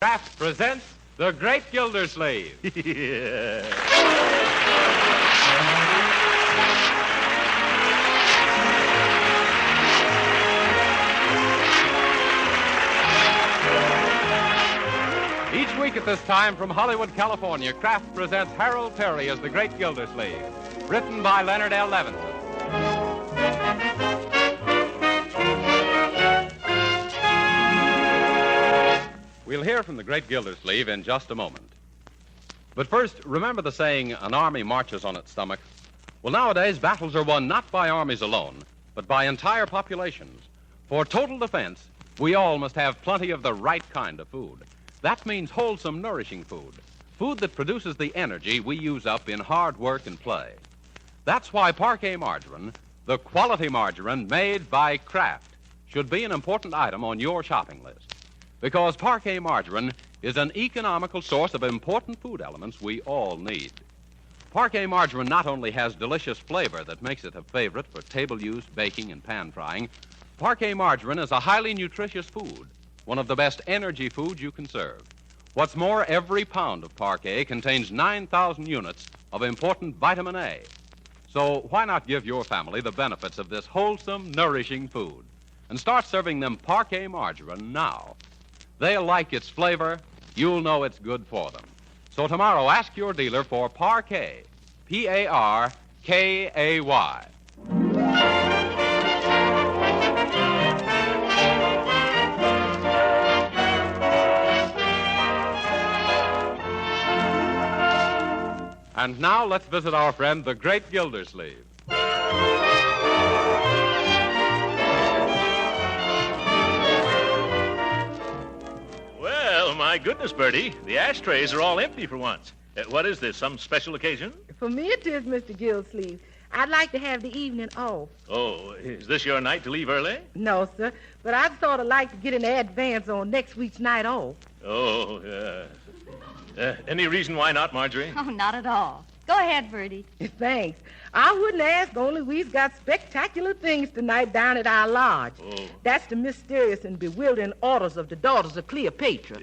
Kraft presents The Great Gildersleeve. Yeah. Each week at this time from Hollywood, California, Kraft presents Harold Perry as The Great Gildersleeve, written by Leonard L. Levinson. We'll hear from the Great Gildersleeve in just a moment. But first, remember the saying, an army marches on its stomach? Well, nowadays, battles are won not by armies alone, but by entire populations. For total defense, we all must have plenty of the right kind of food. That means wholesome, nourishing food. Food that produces the energy we use up in hard work and play. That's why Parquet margarine, the quality margarine made by Kraft, should be an important item on your shopping list. Because Parquet margarine is an economical source of important food elements we all need. Parquet margarine not only has delicious flavor that makes it a favorite for table use, baking, and pan frying, Parquet margarine is a highly nutritious food, one of the best energy foods you can serve. What's more, every pound of Parquet contains 9,000 units of important vitamin A. So why not give your family the benefits of this wholesome, nourishing food and start serving them Parquet margarine now? They'll like its flavor. You'll know it's good for them. So tomorrow, ask your dealer for Parquet, P-A-R-K-A-Y. And now let's visit our friend, the Great Gildersleeve. Well, my goodness, Birdie, the ashtrays are all empty for once. What is this, some special occasion? For me it is, Mr. Gildersleeve. I'd like to have the evening off. Oh, is this your night to leave early? No, sir, but I'd sort of like to get an advance on next week's night off. Oh, any reason why not, Marjorie? Oh, not at all. Go ahead, Birdie. Thanks. I wouldn't ask, only we've got spectacular things tonight down at our lodge. Oh. That's the mysterious and bewildering orders of the daughters of Cleopatra.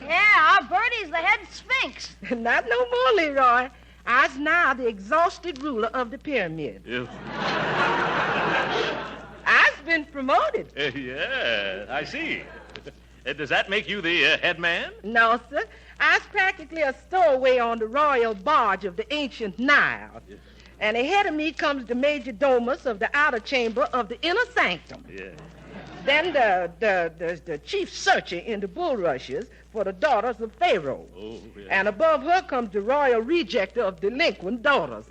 Yeah, our Birdie's the head sphinx. Not no more, Leroy. I's now the exhausted ruler of the pyramid. Yeah. I's been promoted. Yeah, I see. Does that make you the head man? No, sir. I's practically a stowaway on the royal barge of the ancient Nile. Yeah. And ahead of me comes the major domus of the outer chamber of the inner sanctum. Yeah. Then the chief searcher in the bulrushes for the daughters of Pharaoh. Oh, yeah. And above her comes the royal rejecter of delinquent daughters.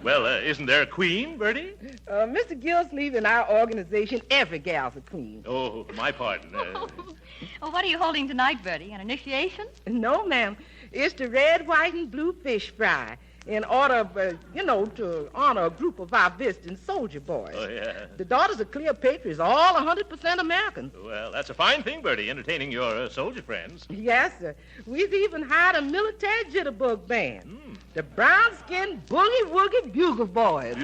Well, isn't there a queen, Birdie? Mr. Gildersleeve, in our organization, every gal's a queen. Oh, my pardon. Well, what are you holding tonight, Birdie? An initiation? No, ma'am. It's the red, white, and blue fish fry in order of, to honor a group of our visiting soldier boys. Oh, yeah. The daughters of Cleopatra is all 100% American. Well, that's a fine thing, Birdie, entertaining your soldier friends. Yes, sir. We've even hired a military jitterbug band. The brown-skinned boogie-woogie bugle boys.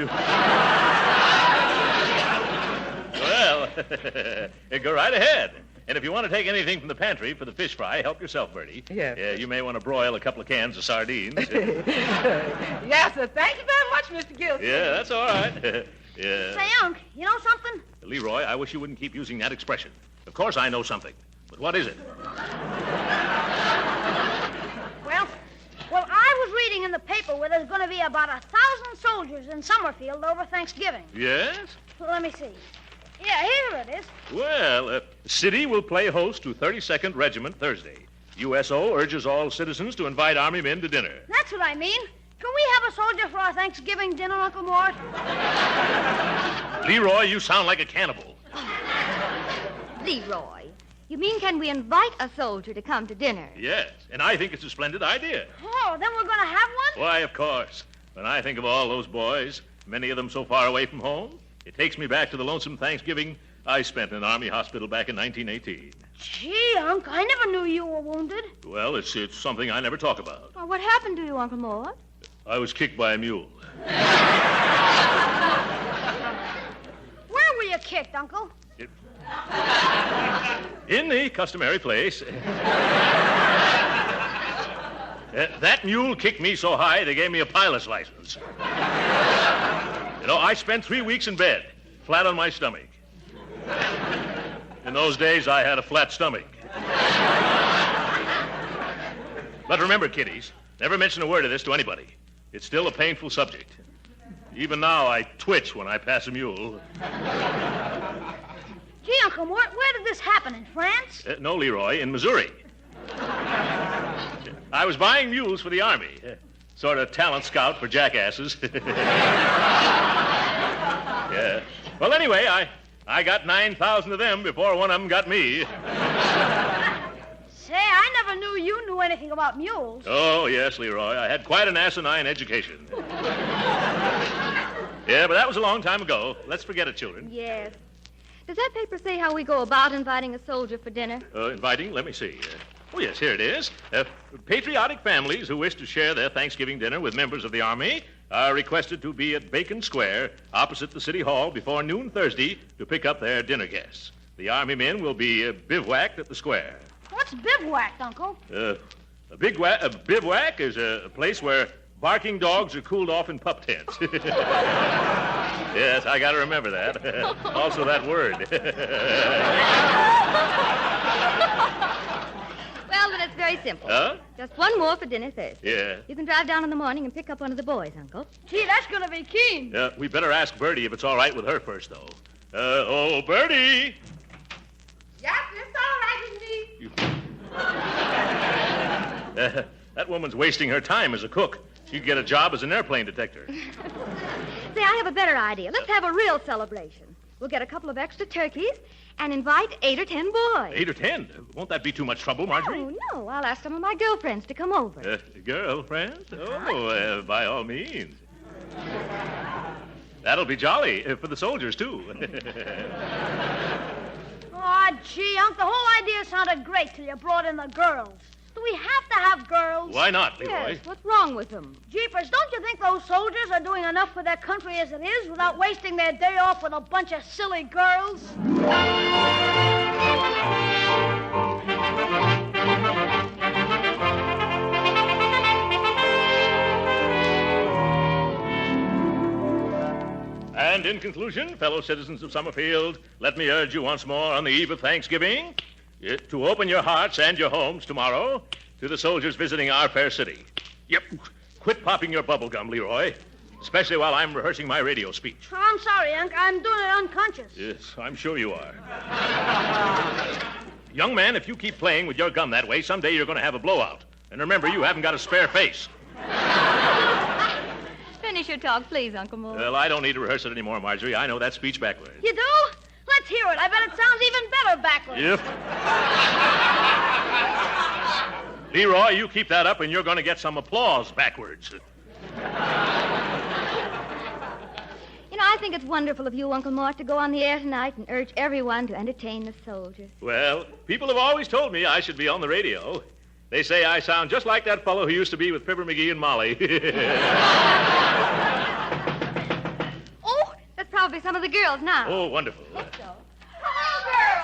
Well, go right ahead. And if you want to take anything from the pantry for the fish fry, help yourself, Birdie. Yes. You may want to broil a couple of cans of sardines. Yes, sir. Thank you very much, Mr. Gildersleeve. Yeah, that's all right. Yeah. Say, Unc, you know something? Leroy, I wish you wouldn't keep using that expression. Of course I know something. But what is it? Well, I was reading in the paper where there's going to be about 1,000 soldiers in Summerfield over Thanksgiving. Yes? Well, let me see. Yeah, here it is. Well, City will play host to 32nd Regiment Thursday. USO urges all citizens to invite Army men to dinner. That's what I mean. Can we have a soldier for our Thanksgiving dinner, Uncle Mort? Leroy, you sound like a cannibal. Leroy, you mean can we invite a soldier to come to dinner? Yes, and I think it's a splendid idea. Oh, then we're going to have one? Why, of course. When I think of all those boys, many of them so far away from home, it takes me back to the lonesome Thanksgiving I spent in an Army hospital back in 1918. Gee, Unc, I never knew you were wounded. Well, it's something I never talk about. Well, what happened to you, Uncle Mort? I was kicked by a mule. Where were you kicked, Uncle? In the customary place. That mule kicked me so high they gave me a pilot's license. You know, I spent 3 weeks in bed, flat on my stomach. In those days, I had a flat stomach. But remember, kiddies, never mention a word of this to anybody. It's still a painful subject. Even now, I twitch when I pass a mule. Gee, Uncle Mort, where did this happen? In France? No, Leroy, in Missouri. I was buying mules for the Army. Sort of talent scout for jackasses. Yeah. Well, anyway, I got 9,000 of them before one of them got me. Say, I never knew you knew anything about mules. Oh, yes, Leroy. I had quite an asinine education. Yeah, but that was a long time ago. Let's forget it, children. Yes. Does that paper say how we go about inviting a soldier for dinner? Inviting? Let me see. Oh, yes, here it is. Patriotic families who wish to share their Thanksgiving dinner with members of the Army are requested to be at Bacon Square, opposite the City Hall, before noon Thursday to pick up their dinner guests. The Army men will be bivouacked at the square. What's bivouacked, Uncle? A bivouac is a place where barking dogs are cooled off in pup tents. Yes, I got to remember that. Also that word. Well, then it's very simple. Huh? Just one more for dinner Thursday. Yeah. You can drive down in the morning and pick up one of the boys, Uncle. Gee, that's going to be keen. We better ask Birdie if it's all right with her first, though. Birdie! Yep, it's all right with me. That woman's wasting her time as a cook. She'd get a job as an airplane detector. Say, I have a better idea. Let's have a real celebration. We'll get a couple of extra turkeys and invite 8 or 10 boys. 8 or 10? Won't that be too much trouble, Marjorie? Oh, no. I'll ask some of my girlfriends to come over. Girlfriends? Oh, by all means. That'll be jolly for the soldiers, too. Oh, gee, Unc, the whole idea sounded great till you brought in the girls. Do we have to have girls? Why not, Leroy? Yes, what's wrong with them? Jeepers, don't you think those soldiers are doing enough for their country as it is without wasting their day off with a bunch of silly girls? And in conclusion, fellow citizens of Summerfield, let me urge you once more on the eve of Thanksgiving to open your hearts and your homes tomorrow to the soldiers visiting our fair city. Yep. Quit popping your bubble gum, Leroy, especially while I'm rehearsing my radio speech. Oh, I'm sorry, Unc. I'm doing it unconscious. Yes, I'm sure you are. Young man, if you keep playing with your gun that way, someday you're going to have a blowout. And remember, you haven't got a spare face. Finish your talk, please, Uncle Mort. Well, I don't need to rehearse it anymore, Marjorie. I know that speech backwards. You do? Let's hear it. I bet it sounds even better backwards. Yep. Leroy, you keep that up and you're going to get some applause backwards. You know, I think it's wonderful of you, Uncle Mort, to go on the air tonight and urge everyone to entertain the soldiers. Well, people have always told me I should be on the radio. They say I sound just like that fellow who used to be with Fibber McGee and Molly. Oh, that's probably some of the girls now. Oh, wonderful. Hello,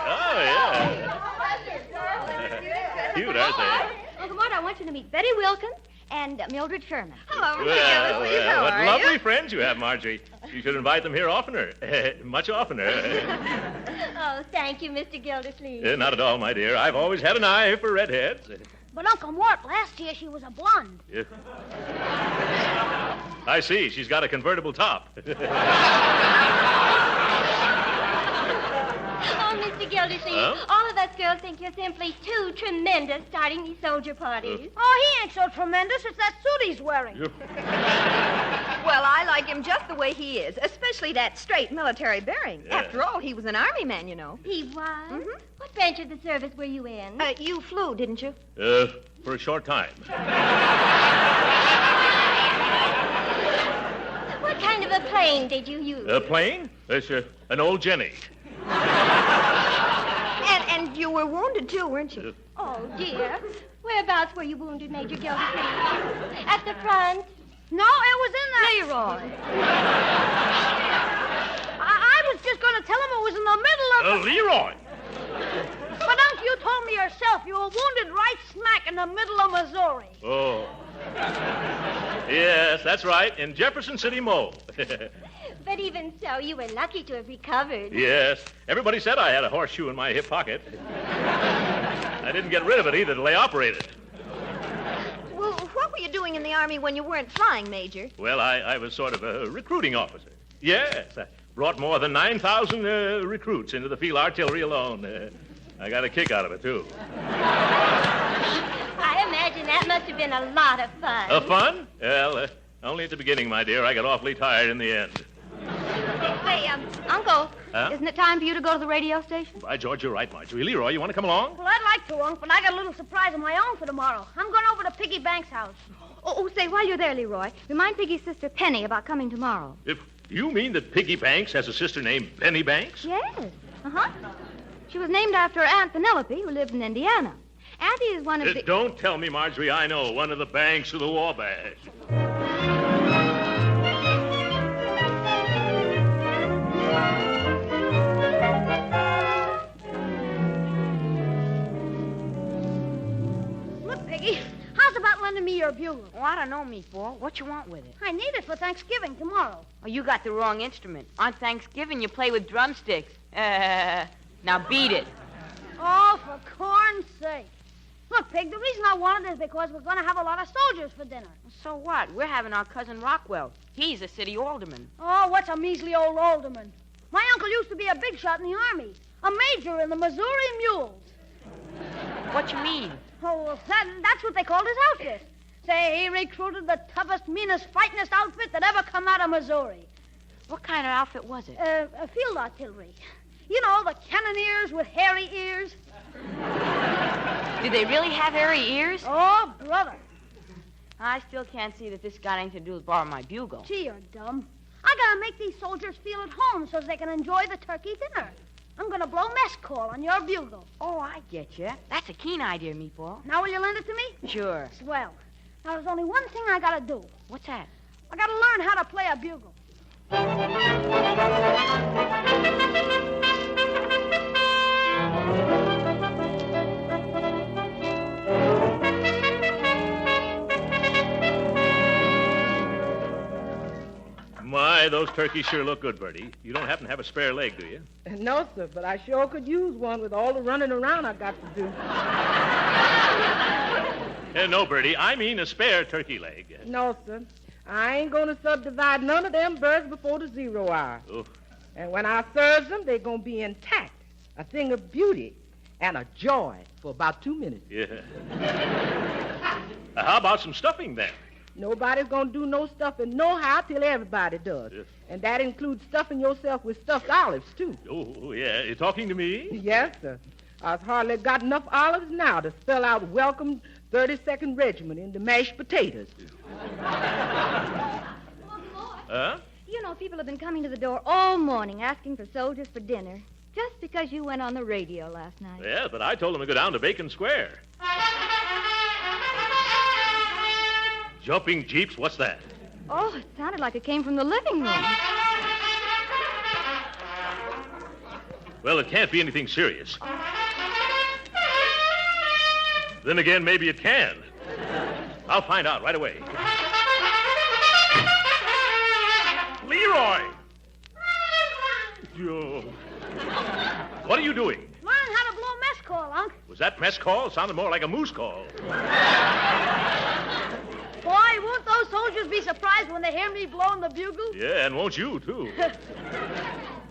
Oh, yeah. Cute, aren't they? Uncle Mort, I want you to meet Betty Wilkins and Mildred Sherman. Hello, Well, How what are lovely you? friends you have, Marjorie. You should invite them here oftener. Much oftener. Oh, thank you, Mr. Gildersleeve. Not at all, my dear. I've always had an eye for redheads. But Uncle Mort, last year she was a blonde. Yeah. I see. She's got a convertible top. Oh, Mr. Gildersleeve, Huh? all of us girls think you're simply too tremendous starting these soldier parties. Oh, he ain't so tremendous. It's that suit he's wearing. Well, I like him just the way he is, especially that straight military bearing. Yeah. After all, he was an army man, you know. He was? Mhm. What branch of the service were you in? You flew, didn't you? For a short time. What kind of a plane did you use? A plane? It's an old Jenny. And you were wounded, too, weren't you? Oh, dear. Whereabouts were you wounded, Major Gildersleeve? At the front? No, it was in the... Leroy. I was just going to tell him it was in the middle of the... Leroy! But, Unc, told me yourself you were wounded right smack in the middle of Missouri. Oh. Yes, that's right, in Jefferson City, Mo. But even so, you were lucky to have recovered. Yes. Everybody said I had a horseshoe in my hip pocket. I didn't get rid of it either till they operated. Well, what were you doing in the Army when you weren't flying, Major? Well, I was sort of a recruiting officer. Yes, I brought more than 9,000 recruits into the field artillery alone. I got a kick out of it, too. I imagine that must have been a lot of fun. Fun? Well, only at the beginning, my dear. I got awfully tired in the end. Say, Uncle, Huh? isn't it time for you to go to the radio station? By George, you're right, Marjorie. Leroy, you want to come along? Well, I'd like to, Unc, but I got a little surprise of my own for tomorrow. I'm going over to Piggy Banks' house. Oh, say, while you're there, Leroy, remind Piggy's sister Penny about coming tomorrow. If you mean that Piggy Banks has a sister named Penny Banks? Yes. Uh-huh. She was named after her Aunt Penelope, who lived in Indiana. Auntie is one of the... Don't tell me, Marjorie, I know. One of the banks of the Wabash. Look, Piggy, how's about lending me your bugle? Oh, I don't know, Meatball. What you want with it? I need it for Thanksgiving tomorrow. Oh, you got the wrong instrument. On Thanksgiving, you play with drumsticks. Now beat it. Oh, for corn's sake. Look, Pig, the reason I want it is because we're going to have a lot of soldiers for dinner. So what? We're having our cousin Rockwell. He's a city alderman. Oh, what's a measly old alderman? My uncle used to be a big shot in the Army, a major in the Missouri Mules. What you mean? Oh, well, that's what they called his outfit. Say, he recruited the toughest, meanest, fightingest outfit that ever come out of Missouri. What kind of outfit was it? A field artillery. You know, the cannoneers with hairy ears. Did they really have hairy ears? Oh, brother. I still can't see that this got anything to do with borrowing my bugle. Gee, you're dumb. I gotta make these soldiers feel at home so they can enjoy the turkey dinner. I'm gonna blow mess call on your bugle. Oh, I get you. That's a keen idea, Meatball. Now will you lend it to me? Sure. Swell. Now there's only one thing I gotta do. What's that? I gotta learn how to play a bugle. My, those turkeys sure look good, Birdie. You don't happen to have a spare leg, do you? No, sir, but I sure could use one with all the running around I got to do. No, Birdie, I mean a spare turkey leg. No, sir. I ain't going to subdivide none of them birds before the 0 hour. Oh. And when I serve them, they're going to be intact, a thing of beauty, and a joy for about 2 minutes. Yeah. How about some stuffing, then? Nobody's going to do no stuffing nohow till everybody does. Yes. And that includes stuffing yourself with stuffed olives, too. Oh, yeah. You talking to me? Yes, sir. I've hardly got enough olives now to spell out welcome 32nd Regiment into mashed potatoes. Huh? You know, people have been coming to the door all morning asking for soldiers for dinner just because you went on the radio last night. Yeah, but I told them to go down to Bacon Square. Jumping jeeps? What's that? Oh, it sounded like it came from the living room. Well, it can't be anything serious. Then again, maybe it can. I'll find out right away. Leroy! Joe. What are you doing? Learn how to blow mess call, Unc. Was that mess call? Sounded more like a moose call. Boy, won't those soldiers be surprised when they hear me blowing the bugle? Yeah, and won't you, too?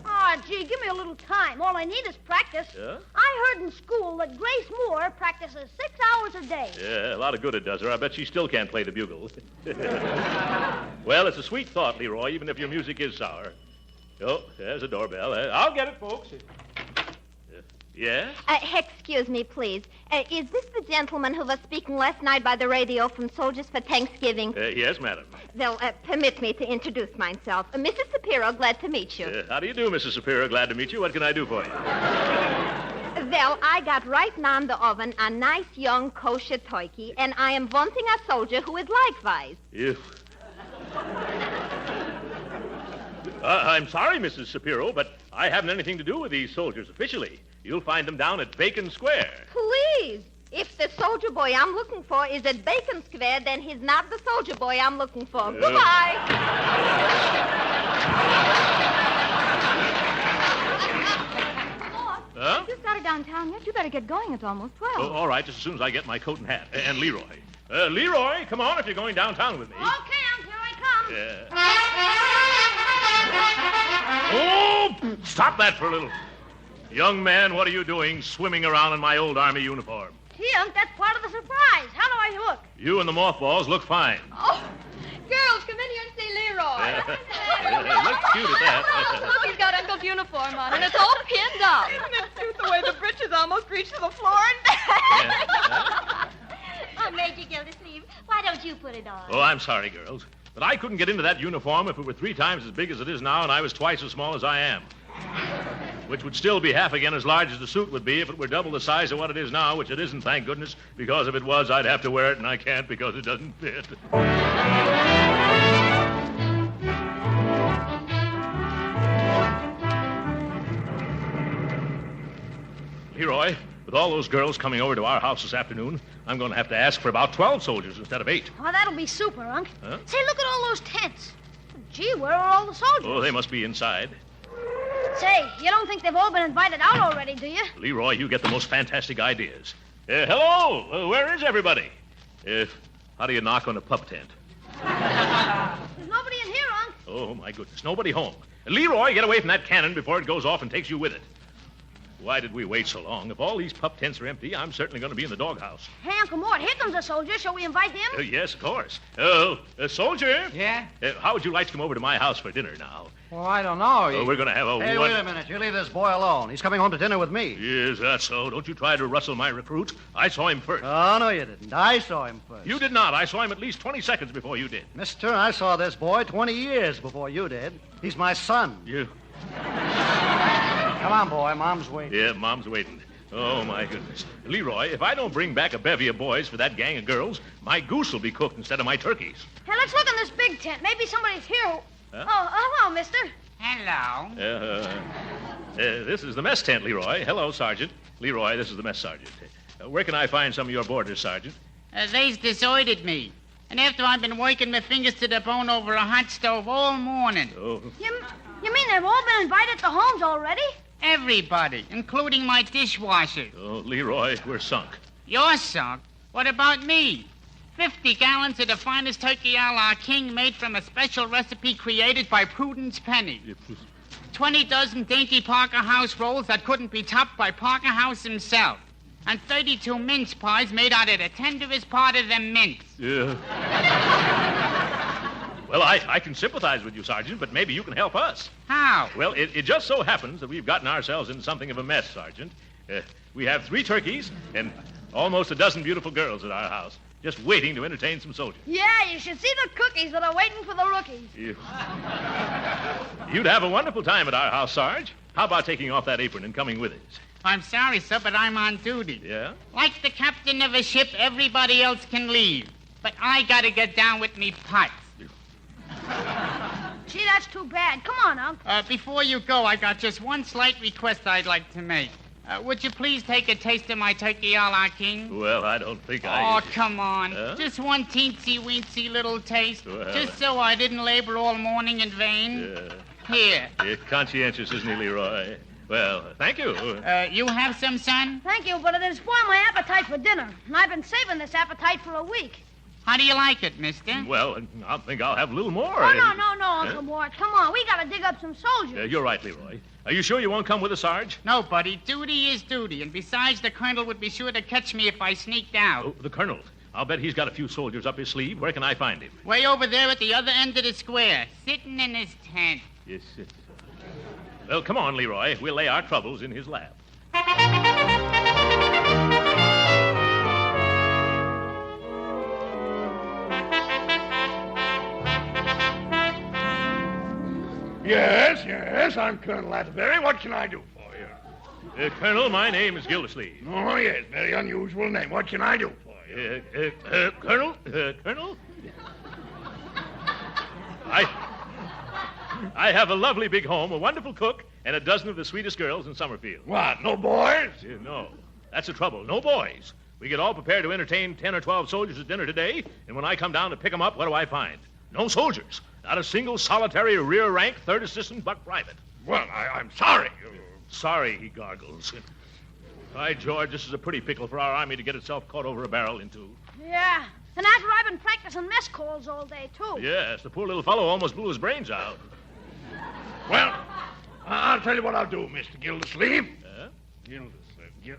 Oh, gee, give me a little time. All I need is practice. Yeah? I heard in school that Grace Moore practices 6 hours a day. Yeah, a lot of good it does her. I bet she still can't play the bugle. Well, it's a sweet thought, Leroy, even if your music is sour. Oh, there's a doorbell. I'll get it, folks. Yes? Excuse me, please. Is this the gentleman who was speaking last night by the radio from Soldiers for Thanksgiving? Yes, madam. Well, permit me to introduce myself. Mrs. Shapiro, glad to meet you. How do you do, Mrs. Shapiro? Glad to meet you. What can I do for you? Well, I got right now in the oven a nice young kosher turkey, and I am wanting a soldier who is likewise. You. I'm sorry, Mrs. Shapiro, but I haven't anything to do with these soldiers officially. You'll find them down at Bacon Square. Please. If the soldier boy I'm looking for is at Bacon Square, then he's not the soldier boy I'm looking for. Goodbye. Huh? You started downtown yet? You better get going. It's almost 12. Oh, all right, just as soon as I get my coat and hat. And Leroy. Leroy, come on if you're going downtown with me. Okay, Unc, here I come. Oh, stop that for a little. Young man, what are you doing swimming around in my old Army uniform? Gee, Unc, that's part of the surprise. How do I look? You and the mothballs look fine. Oh, girls, come in here and see Leroy. Looks cute at that. Look, he's got Uncle's uniform on, and it's all pinned up. Isn't it cute the way the breeches almost reach to the floor and back? Oh, Major Gildersleeve, why don't you put it on? Oh, I'm sorry, girls. But I couldn't get into that uniform if it were 3 times as big as it is now and I was twice as small as I am. Which would still be half again as large as the suit would be if it were double the size of what it is now, which it isn't, thank goodness, because if it was, I'd have to wear it, and I can't because it doesn't fit. Leroy, with all those girls coming over to our house this afternoon, I'm going to have to ask for about 12 soldiers instead of 8. Oh, that'll be super, Unc. Huh? Say, look at all those tents. Gee, where are all the soldiers? Oh, they must be inside. Say, you don't think they've all been invited out already, do you? Leroy, you get the most fantastic ideas. Hello, where is everybody? How do you knock on a pup tent? There's nobody in here, Unc. Oh, my goodness, nobody home. Leroy, get away from that cannon before it goes off and takes you with it. Why did we wait so long? If all these pup tents are empty, I'm certainly going to be in the doghouse. Hey, Uncle Mort, here comes a soldier. Shall we invite him? Yes, of course. Oh, soldier? Yeah? How would you like to come over to my house for dinner now? Well, I don't know. We're going to have a... Hey, wait a minute. You leave this boy alone. He's coming home to dinner with me. Is that so? Don't you try to rustle my recruit. I saw him first. Oh, no, you didn't. I saw him first. You did not. I saw him at least 20 seconds before you did. Mister, I saw this boy 20 years before you did. He's my son. You... Come on, boy. Mom's waiting. Yeah, Mom's waiting. Oh, my goodness. Leroy, if I don't bring back a bevy of boys for that gang of girls, my goose will be cooked instead of my turkeys. Hey, let's look in this big tent. Maybe somebody's here. Huh? Oh, hello, mister. Hello. This is the mess tent, Leroy. Hello, Sergeant. Leroy, this is the mess sergeant. Where can I find some of your boarders, Sergeant? They's deserted me. And after I've been working my fingers to the bone over a hot stove all morning. Oh. You mean they've all been invited to homes already? Everybody, including my dishwasher. Oh, Leroy, we're sunk. You're sunk. What about me? 50 gallons of the finest turkey a la king made from a special recipe created by Prudence Penny. 20 dozen dainty Parker House rolls that couldn't be topped by Parker House himself. And 32 mince pies made out of the tenderest part of the mince. Yeah. Well, I can sympathize with you, Sergeant, but maybe you can help us. How? Well, it just so happens that we've gotten ourselves in something of a mess, Sergeant. We have 3 turkeys and almost a dozen beautiful girls at our house, just waiting to entertain some soldiers. Yeah, you should see the cookies that are waiting for the rookies. You'd have a wonderful time at our house, Sarge. How about taking off that apron and coming with us? I'm sorry, sir, but I'm on duty. Yeah? Like the captain of a ship, everybody else can leave. But I gotta get down with me pots. Gee, that's too bad. Come on, Unc. Before you go, I got just one slight request I'd like to make. Would you please take a taste of my turkey a la king? Well, I don't think Oh, come on. Huh? Just one teensy-weensy little taste. Well. Just so I didn't labor all morning in vain. Here. Conscientious, isn't he, Leroy? Well, thank you. You have some, son? Thank you, but it has spoiled my appetite for dinner. And I've been saving this appetite for a week. How do you like it, mister? Well, I think I'll have a little more. Oh, no, Uncle Mort. Come on, we gotta dig up some soldiers. You're right, Leroy. Are you sure you won't come with us, Sarge? No, buddy. Duty is duty. And besides, the colonel would be sure to catch me if I sneaked out. Oh, the colonel. I'll bet he's got a few soldiers up his sleeve. Where can I find him? Way over there at the other end of the square, sitting in his tent. Yes. Well, come on, Leroy. We'll lay our troubles in his lap. Yes, I'm Colonel Atterbury. What can I do for you? Colonel, my name is Gildersleeve. Oh, yes, very unusual name. What can I do for you? Colonel? I have a lovely big home, a wonderful cook, and a dozen of the sweetest girls in Summerfield. What, no boys? No. That's the trouble. No boys. We get all prepared to entertain 10 or 12 soldiers at dinner today, and when I come down to pick them up, what do I find? No soldiers. Not a single solitary rear rank third assistant buck private. Well, I'm sorry. Sorry, he gargles. By George, this is a pretty pickle for our army to get itself caught over a barrel into. Yeah, and after I've been practicing mess calls all day, too. Yes, the poor little fellow almost blew his brains out. Well, I'll tell you what I'll do, Mr. Gildersleeve. Gildersleeve.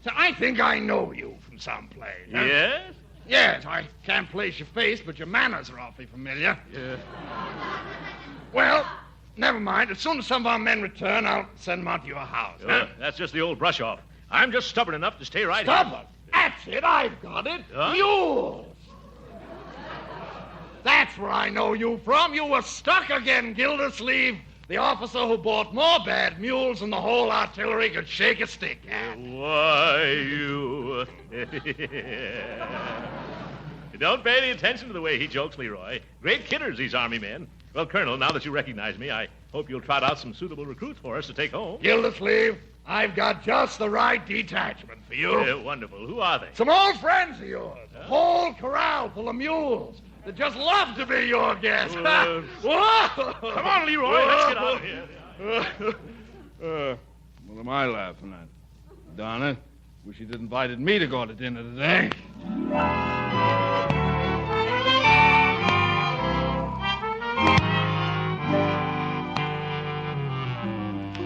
So I think I know you from someplace. Huh? Yes? Yes, I can't place your face, but your manners are awfully familiar. Yeah. Well, never mind. As soon as some of our men return, I'll send them out to your house. Huh? That's just the old brush-off. I'm just stubborn enough to stay right Stubborn? here. That's it. I've got it. Huh? Mules. That's where I know you from. You were stuck again, Gildersleeve. The officer who bought more bad mules than the whole artillery could shake a stick at. Why, you... Don't pay any attention to the way he jokes, Leroy. Great kidders, these Army men. Well, Colonel, now that you recognize me, I hope you'll trot out some suitable recruits for us to take home. Gildersleeve, I've got just the right detachment for you. Wonderful. Who are they? Some old friends of yours. A whole corral full of mules. They just love to be your guests. Come on, Leroy. Let's get out of here. What am I laughing at? Darn it. Wish you'd invited me to go to dinner today.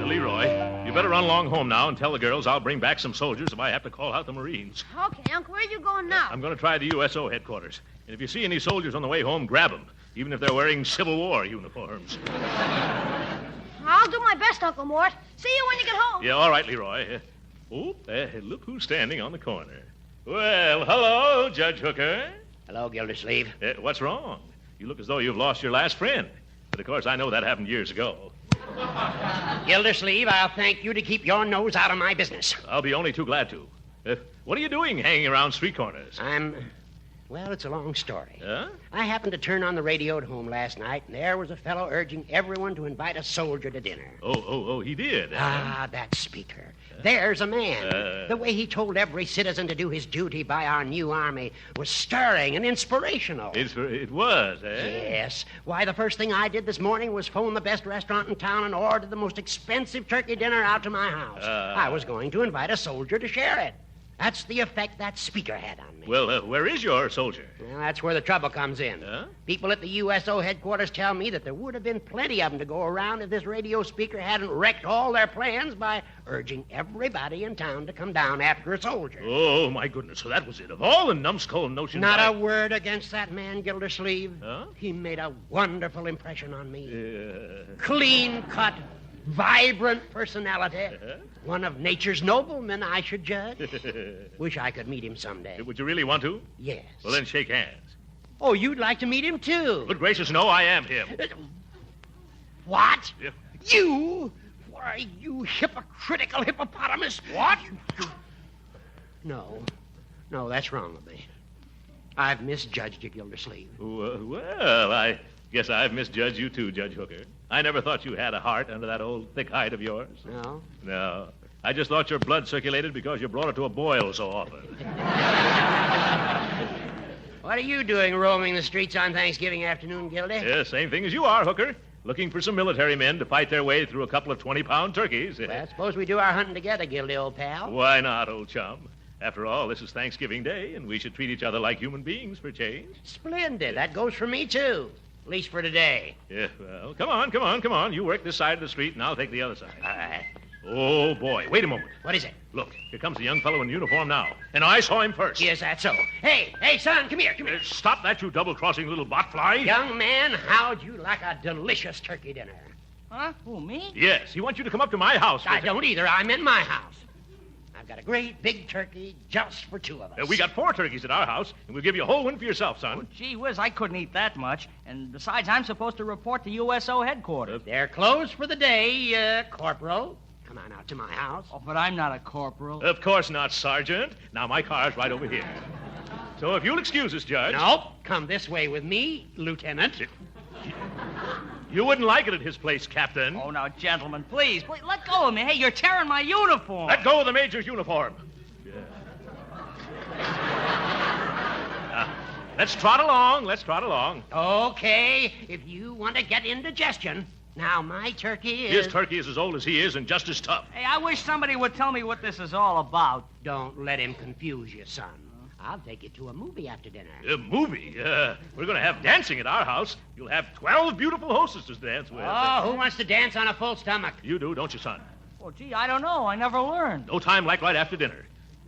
Leroy, you better run along home now and tell the girls I'll bring back some soldiers if I have to call out the Marines. Okay, Uncle, where are you going now? I'm going to try the USO headquarters. And if you see any soldiers on the way home, grab them, even if they're wearing Civil War uniforms. I'll do my best, Uncle Mort. See you when you get home. Yeah, all right, Leroy. Look who's standing on the corner. Well, hello, Judge Hooker. Hello, Gildersleeve. What's wrong? You look as though you've lost your last friend. But, of course, I know that happened years ago. Gildersleeve, I'll thank you to keep your nose out of my business. I'll be only too glad to. What are you doing hanging around street corners? Well, it's a long story. Huh? I happened to turn on the radio at home last night, and there was a fellow urging everyone to invite a soldier to dinner. Oh, he did. That speaker. There's a man. The way he told every citizen to do his duty by our new army was stirring and inspirational. It was, eh? Yes. Why, the first thing I did this morning was phone the best restaurant in town and order the most expensive turkey dinner out to my house. I was going to invite a soldier to share it. That's the effect that speaker had on me. Well, where is your soldier? Well, that's where the trouble comes in. Huh? People at the USO headquarters tell me that there would have been plenty of them to go around if this radio speaker hadn't wrecked all their plans by urging everybody in town to come down after a soldier. Oh, my goodness. So that was it. Of all the numbskull notions... Not a word against that man, Gildersleeve. Huh? He made a wonderful impression on me. Clean-cut, vibrant personality. One of nature's noblemen, I should judge. Wish I could meet him someday. Would you really want to? Yes. Well, then shake hands. Oh, you'd like to meet him, too? Good gracious, no, I am him. What? Yeah. You? Why, you hypocritical hippopotamus. What? No, that's wrong with me. I've misjudged you, Gildersleeve. Well, I guess I've misjudged you, too, Judge Hooker. I never thought you had a heart under that old thick hide of yours. No? No. I just thought your blood circulated because you brought it to a boil so often. What are you doing roaming the streets on Thanksgiving afternoon, Gildy? Yeah, same thing as you are, Hooker. Looking for some military men to fight their way through a couple of 20-pound turkeys. Well, suppose we do our hunting together, Gildy, old pal. Why not, old chum? After all, this is Thanksgiving Day, and we should treat each other like human beings for change. Splendid. That goes for me, too. At least for today. Yeah, well, come on. You work this side of the street, and I'll take the other side. All right. Oh, boy. Wait a moment. What is it? Look, here comes a young fellow in uniform now. And I saw him first. Yes, that's so. Hey, son, come here. Stop that, you double-crossing little botfly. Young man, how'd you like a delicious turkey dinner? Huh? Who, me? Yes, he wants you to come up to my house. I don't either. I'm in my house. I've got a great big turkey just for two of us. We got 4 turkeys at our house, and we'll give you a whole one for yourself, son. Oh, gee whiz, I couldn't eat that much. And besides, I'm supposed to report to USO headquarters. They're closed for the day, Corporal. Come on out to my house. Oh, but I'm not a corporal. Of course not, Sergeant. Now, my car's right over here. So if you'll excuse us, Judge... Nope. Come this way with me, Lieutenant. You wouldn't like it at his place, Captain. Oh, now, gentlemen, please, let go of me. Hey, you're tearing my uniform. Let go of the major's uniform. Yeah. Let's trot along. Okay, if you want to get indigestion. Now, my turkey is... His turkey is as old as he is and just as tough. Hey, I wish somebody would tell me what this is all about. Don't let him confuse you, son. I'll take you to a movie after dinner. A movie? We're going to have dancing at our house. You'll have 12 beautiful hostesses to dance with. Oh, who wants to dance on a full stomach? You do, don't you, son? Well, gee, I don't know. I never learned. No time like right after dinner.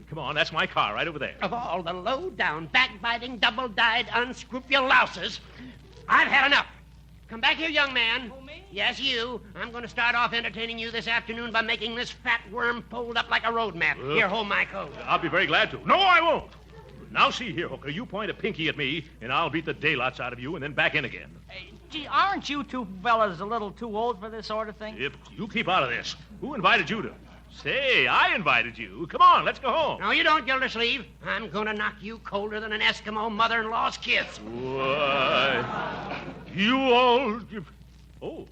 Come on, that's my car right over there. Of all the low-down, backbiting, double-dyed, unscrupulous louses, I've had enough. Come back here, young man. Who, me? Yes, you. I'm going to start off entertaining you this afternoon by making this fat worm fold up like a road map. Here, hold my coat. I'll be very glad to. No, I won't. Now, see here, Hooker. You point a pinky at me, and I'll beat the daylights out of you and then back in again. Hey, gee, aren't you two fellas a little too old for this sort of thing? If you keep out of this. Who invited you to... Say, I invited you. Come on, let's go home. No, you don't, Gildersleeve. I'm going to knock you colder than an Eskimo mother-in-law's kiss. Why, you all... Oh.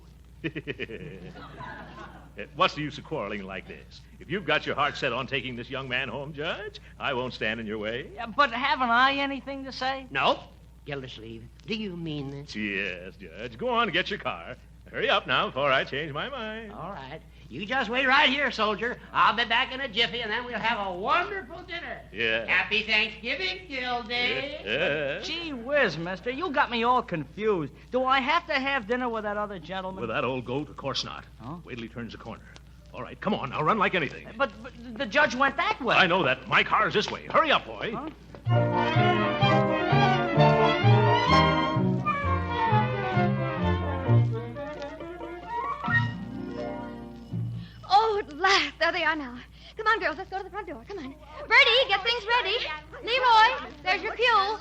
What's the use of quarreling like this? If you've got your heart set on taking this young man home, Judge, I won't stand in your way. Yeah, but haven't I anything to say? No. Gildersleeve, do you mean this? Yes, Judge. Go on and get your car. Hurry up now before I change my mind. All right. You just wait right here, soldier. I'll be back in a jiffy, and then we'll have a wonderful dinner. Yeah. Happy Thanksgiving, Gildy. Yeah. Gee whiz, mister. You got me all confused. Do I have to have dinner with that other gentleman? With that old goat? Of course not. Huh? Wait till he turns the corner. All right, come on now. Run like anything. But the judge went that way. I know that. My car's this way. Hurry up, boy. Huh? Oh, at last. There they are now. Come on, girls. Let's go to the front door. Come on. Birdie, get things ready. Leroy, there's your cue.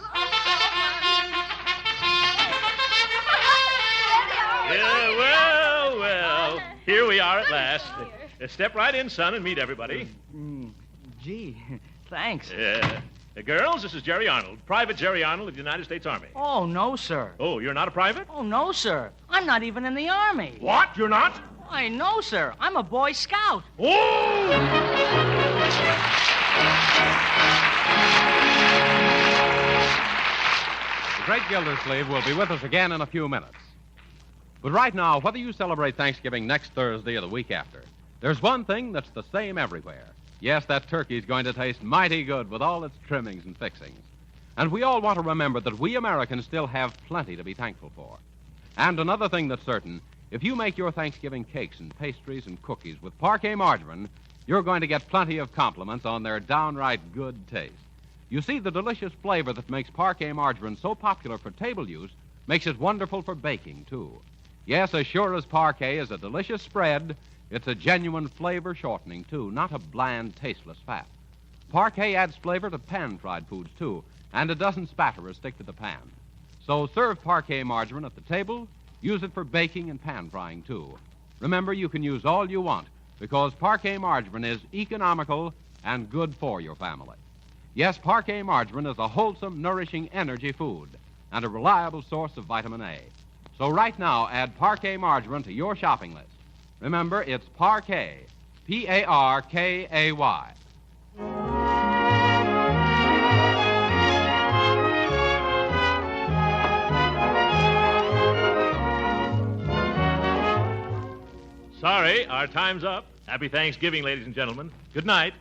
Yeah, well. Here we are at last. Step right in, son, and meet everybody. Gee, thanks. Girls, this is Jerry Arnold, Private Jerry Arnold of the United States Army. Oh, no, sir. Oh, you're not a private? Oh, no, sir. I'm not even in the Army. What? You're not? I know, sir. I'm a Boy Scout. Oh! The great Gildersleeve will be with us again in a few minutes. But right now, whether you celebrate Thanksgiving next Thursday or the week after, there's one thing that's the same everywhere. Yes, that turkey's going to taste mighty good with all its trimmings and fixings. And we all want to remember that we Americans still have plenty to be thankful for. And another thing that's certain, if you make your Thanksgiving cakes and pastries and cookies with parquet margarine, you're going to get plenty of compliments on their downright good taste. You see, the delicious flavor that makes parquet margarine so popular for table use makes it wonderful for baking, too. Yes, as sure as parquet is a delicious spread, it's a genuine flavor shortening, too, not a bland, tasteless fat. Parquet adds flavor to pan-fried foods, too, and it doesn't spatter or stick to the pan. So serve parquet margarine at the table. Use it for baking and pan-frying, too. Remember, you can use all you want because parquet margarine is economical and good for your family. Yes, parquet margarine is a wholesome, nourishing energy food and a reliable source of vitamin A. So right now, add parquet margarine to your shopping list. Remember, it's parquet, P-A-R-K-A-Y. Sorry, our time's up. Happy Thanksgiving, ladies and gentlemen. Good night.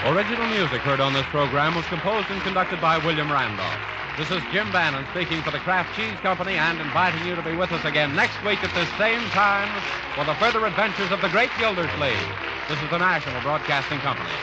Original music heard on this program was composed and conducted by William Randolph. This is Jim Bannon speaking for the Kraft Cheese Company and inviting you to be with us again next week at this same time for the further adventures of the great Gildersleeve. This is the National Broadcasting Company.